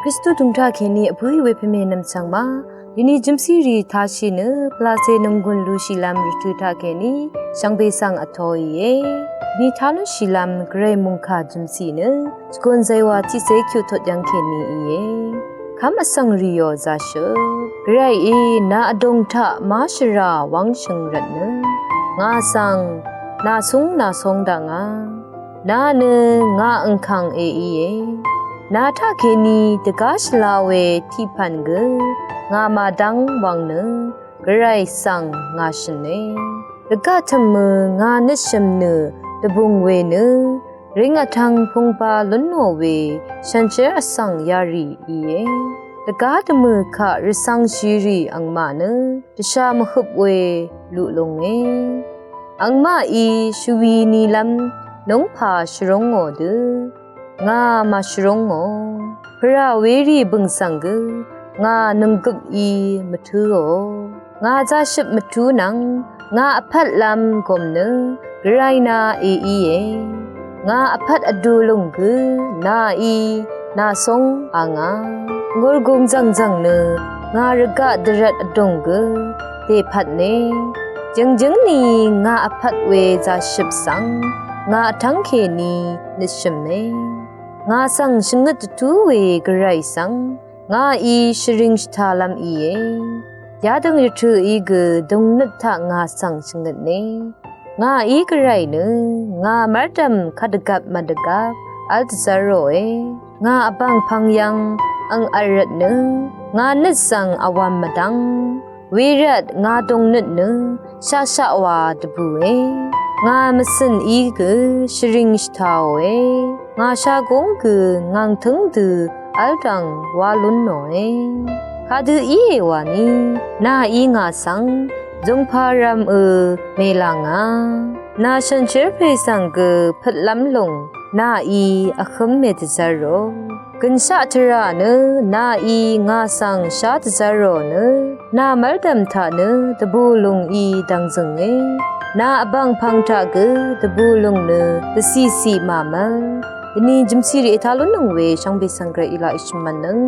ริสตุดุงทาเคนีอภุยเวพเมนัมสังมายินีจิมซีรีทาชินพลาเซนงกุนลูชิลามริทุทาเคนีสังเบสังอทอยเยนีทานุชิลามเกรมุงคาจิมซีนสกุนไซวาทิเซคิวทดยังเคนีเยคำสังริโยซาชเกรเอนาอดงทะมาชราวังชงรันงาสังนาซุงนาซงดังนาเนงาอังคังเอเยนาทาเคนีตกาชลาเวที่พันกงามาดังวังเนกระไรสังงาชเนตกาทำมืองาเนชมเนตบุงเวเนริงทังพงปาลุนโนเวฉันเชอสังยารีเยตกาทมือขะริสังชีรีอังมาเนตชามหุบเวลุลงเออังมาอีชวีนีลำน้องพาชรงโอเดงามาชรงโอพระเวรีบึงสังกงานึงกุบอีมาถือโองาจะชิบมาถือนังงาอภัดลำกมเนกไรนาเอเองาอภัดอดูลงกนาอีนาทรงอางางอร์กงจังจังเนงารกะดรัดอดงกเตพัดเนจึงนีงาอภัดเวจะชิบสังงาทั้งเคนีนิชมเนงาสังชงดตูเวกไรสังงาอีชริงชทาลัมอีเยาดังยถืออีกดงนัทงาสังชงดเนงาอีกไรเนงามาดัมขัดกับมาดกับอัลซาโรงาบังพังยังอังอารัดเนงานิสังอวามมาดังวิรัดงาดงนัดเนชาชาวาดบุงามสินอีกชริงชทาวงาชากงกงางถึงดืออัลดังวาลุนโนคาดืออีวานีนาอีงาสังจงพารามเมลางานาชันเชรเพสังกพัดลำลงนาอีอคมเมตจารโรกันชาตราเนนาอีงาสังชาตจารโรเนนามัลดัมทาเนตบูลงอีดังจึงนาบังพังทากตบูลงเนตซีมามัลนี่จิมซีรีทาลุนงเวช่างเบสังกระอิลาอิชมันนึง